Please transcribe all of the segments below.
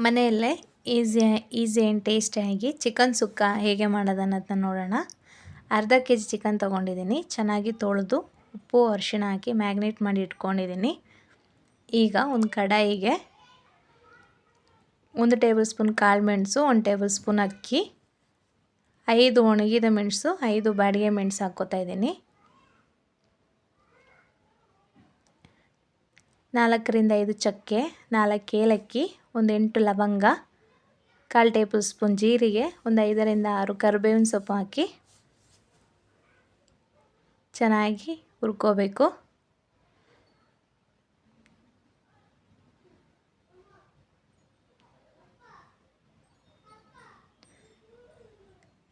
ಮನೆಯಲ್ಲೇ easy and ಟೇಸ್ಟಿಯಾಗಿ chicken ಸುಕ್ಕ ಹೇಗೆ ಮಾಡೋದನ್ನೋದನ್ನ ನೋಡೋಣ. ಅರ್ಧ ಕೆ ಜಿ ಚಿಕನ್ ತೊಗೊಂಡಿದ್ದೀನಿ. ಚೆನ್ನಾಗಿ ತೊಳೆದು ಉಪ್ಪು ಅರಿಶಿಣ ಹಾಕಿ ಮ್ಯಾಗ್ನೇಟ್ ಮಾಡಿ ಇಟ್ಕೊಂಡಿದ್ದೀನಿ. ಈಗ ಒಂದು ಕಡಾಯಿಗೆ 1 ಟೇಬಲ್ ಸ್ಪೂನ್ ಕಾಳುಮೆಣಸು, 1 ಟೇಬಲ್ ಸ್ಪೂನ್ ಅಕ್ಕಿ, 5 ಒಣಗಿದ ಮೆಣಸು, 5 ಬಾಡಿಗೆ ಮೆಣಸು ಹಾಕ್ಕೋತಾ ಇದ್ದೀನಿ. 4 ರಿಂದ 5 ಚಕ್ಕೆ, 4 ಏಲಕ್ಕಿ, ಒಂದು 8 ಲವಂಗ, 1/4 ಟೇಬಲ್ ಸ್ಪೂನ್ ಜೀರಿಗೆ, ಒಂದು 5 ರಿಂದ 6 ಕರಿಬೇವಿನ ಸೊಪ್ಪು ಹಾಕಿ ಚೆನ್ನಾಗಿ ಹುರ್ಕೋಬೇಕು.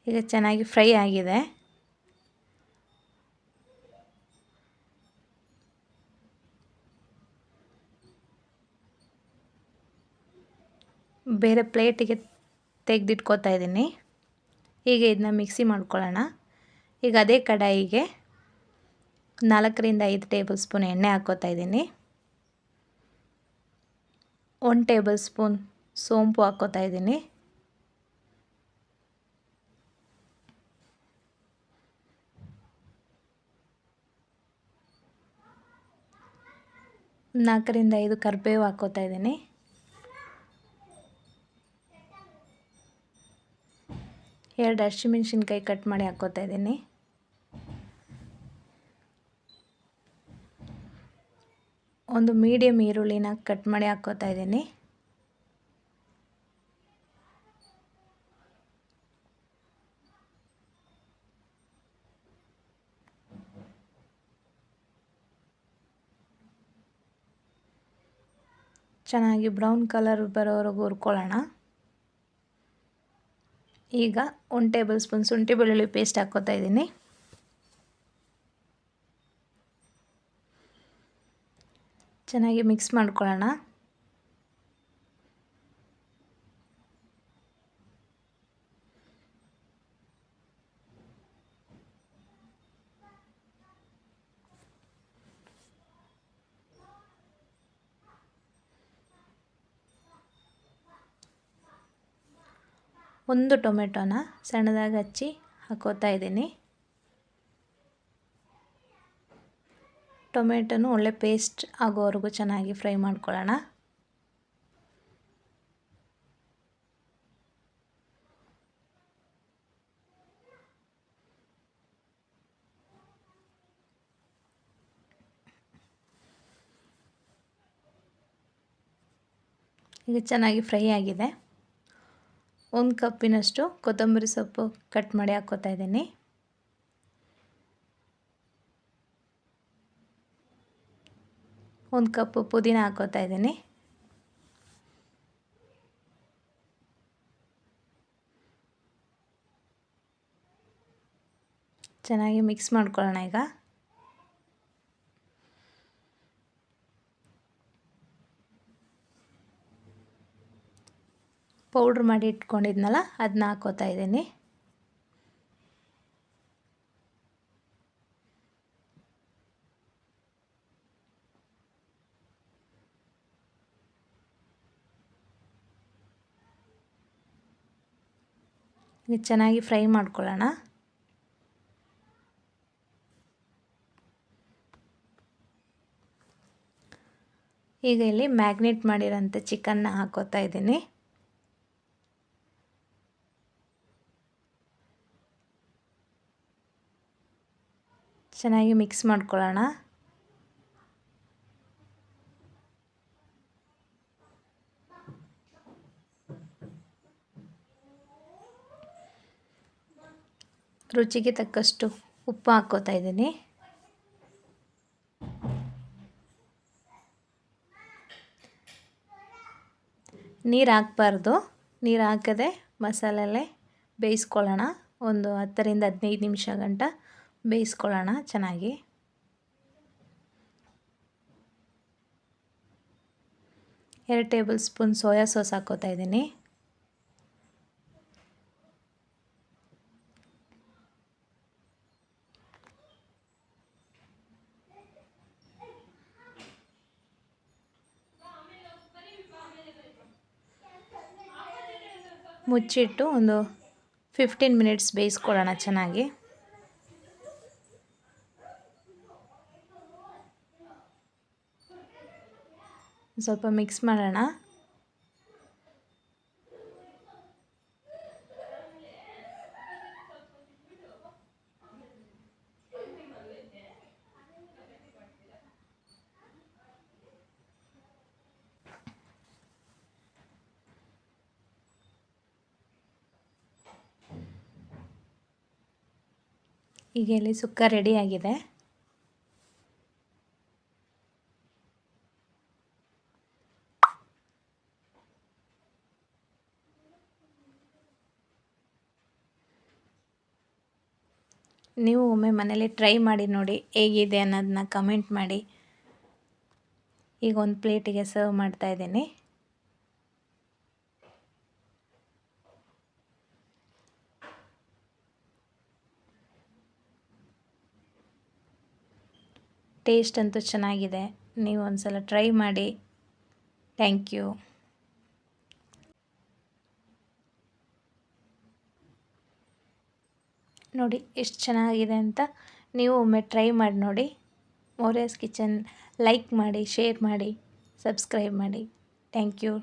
ಈಗ ಚೆನ್ನಾಗಿ ಫ್ರೈ ಆಗಿದೆ. ಬೇರೆ ಪ್ಲೇಟಿಗೆ ತೆಗೆದಿಟ್ಕೋತಾ ಇದ್ದೀನಿ. ಈಗ ಇದನ್ನ ಮಿಕ್ಸಿ ಮಾಡ್ಕೊಳ್ಳೋಣ. ಈಗ ಅದೇ ಕಡಾಯಿಗೆ 4 ರಿಂದ 5 ಟೇಬಲ್ ಸ್ಪೂನ್ ಎಣ್ಣೆ ಹಾಕ್ಕೋತಾ ಇದ್ದೀನಿ. 1 ಟೇಬಲ್ ಸ್ಪೂನ್ ಸೋಂಪು ಹಾಕ್ಕೋತಾ ಇದ್ದೀನಿ. ನಾಲ್ಕರಿಂದ 5 ಕರಿಬೇವು ಹಾಕ್ಕೋತಾ ಇದ್ದೀನಿ. ಎರಡು ಹಸಿಮೆಣಸಿನ್ಕಾಯಿ ಕಟ್ ಮಾಡಿ ಹಾಕ್ಕೋತಾ ಇದ್ದೀನಿ. ಒಂದು ಮೀಡಿಯಮ್ ಈರುಳ್ಳಿನ ಕಟ್ ಮಾಡಿ ಹಾಕ್ಕೋತಾ ಇದ್ದೀನಿ. ಚೆನ್ನಾಗಿ ಬ್ರೌನ್ ಕಲರ್ ಬರೋವರೆಗೂ ಹುರ್ಕೊಳ್ಳೋಣ. ಈಗ 1 ಟೇಬಲ್ ಸ್ಪೂನ್ ಶುಂಠಿ ಬೆಳ್ಳುಳ್ಳಿ ಪೇಸ್ಟ್ ಹಾಕ್ಕೋತಾ ಇದ್ದೀನಿ. ಚೆನ್ನಾಗಿ ಮಿಕ್ಸ್ ಮಾಡ್ಕೊಳ್ಳೋಣ. ಒಂದು ಟೊಮೆಟೊನ ಸಣ್ಣದಾಗಿ ಹಚ್ಚಿ ಹಾಕೋತಾ ಇದ್ದೀನಿ. ಟೊಮೆಟೊನು ಒಳ್ಳೆ ಪೇಸ್ಟ್ ಆಗೋವರೆಗೂ ಚೆನ್ನಾಗಿ ಫ್ರೈ ಮಾಡ್ಕೊಳ್ಳೋಣ. ಈಗ ಚೆನ್ನಾಗಿ ಫ್ರೈ ಆಗಿದೆ. 1 ಕಪ್ಪಿನಷ್ಟು ಕೊತ್ತಂಬರಿ ಸೊಪ್ಪು ಕಟ್ ಮಾಡಿ ಹಾಕ್ಕೋತಾ ಇದ್ದೀನಿ. ಒಂದು ಕಪ್ಪು ಪುದೀನ ಹಾಕ್ಕೋತಾ ಇದ್ದೀನಿ. ಚೆನ್ನಾಗಿ ಮಿಕ್ಸ್ ಮಾಡ್ಕೊಳ್ಳೋಣ. ಈಗ ಪೌಡ್ರ್ ಮಾಡಿ ಇಟ್ಕೊಂಡಿದ್ನಲ್ಲ ಅದನ್ನ ಹಾಕ್ಕೋತಾ ಇದ್ದೀನಿ. ಇದು ಚೆನ್ನಾಗಿ ಫ್ರೈ ಮಾಡ್ಕೊಳ್ಳೋಣ. ಈಗ ಇಲ್ಲಿ ಮ್ಯಾಗ್ನೇಟ್ ಮಾಡಿರೋಂಥ ಚಿಕನ್ನ ಹಾಕ್ಕೋತಾ ಇದ್ದೀನಿ. ಚೆನ್ನಾಗಿ ಮಿಕ್ಸ್ ಮಾಡ್ಕೊಳ್ಳೋಣ. ರುಚಿಗೆ ತಕ್ಕಷ್ಟು ಉಪ್ಪು ಹಾಕ್ಕೋತಾ ಇದ್ದೀನಿ. ನೀರು ಹಾಕಬಾರ್ದು. ನೀರು ಹಾಕದೆ ಮಸಾಲೆಲ್ಲೇ ಬೇಯಿಸ್ಕೊಳ್ಳೋಣ. ಒಂದು 10 ರಿಂದ 15 ನಿಮಿಷ ಗಂಟ ಬೇಯಿಸ್ಕೊಳ್ಳೋಣ ಚೆನ್ನಾಗಿ. ಎರಡು ಟೇಬಲ್ ಸ್ಪೂನ್ ಸೋಯಾ ಸಾಸ್ ಹಾಕ್ಕೋತಾ ಇದ್ದೀನಿ. ಮುಚ್ಚಿಟ್ಟು ಒಂದು 15 ಮಿನಿಟ್ಸ್ ಬೇಯಿಸ್ಕೊಳ್ಳೋಣ ಚೆನ್ನಾಗಿ. ಸ್ವಲ್ಪ ಮಿಕ್ಸ್ ಮಾಡೋಣ. ಈಗ ಇಲ್ಲಿ ಸುಕ್ಕ ರೆಡಿಯಾಗಿದೆ. ನೀವು ಒಮ್ಮೆ ಮನೇಲಿ ಟ್ರೈ ಮಾಡಿ ನೋಡಿ ಹೇಗಿದೆ ಅನ್ನೋದನ್ನ ಕಮೆಂಟ್ ಮಾಡಿ. ಈಗ ಒಂದು ಪ್ಲೇಟಿಗೆ ಸರ್ವ್ ಮಾಡ್ತಾ ಇದ್ದೀನಿ. ಟೇಸ್ಟ್ ಅಂತೂ ಚೆನ್ನಾಗಿದೆ. ನೀವು ಒಂದು ಸಲ ಟ್ರೈ ಮಾಡಿ. Thank you. ನೋಡಿ ಎಷ್ಟು ಚೆನ್ನಾಗಿದೆ ಅಂತ. ನೀವು ಒಮ್ಮೆ ಟ್ರೈ ಮಾಡಿ ನೋಡಿ. ಮೌರ್ಯಾಸ್ ಕಿಚನ್ ಲೈಕ್ ಮಾಡಿ, ಶೇರ್ ಮಾಡಿ, ಸಬ್ಸ್ಕ್ರೈಬ್ ಮಾಡಿ. Thank you.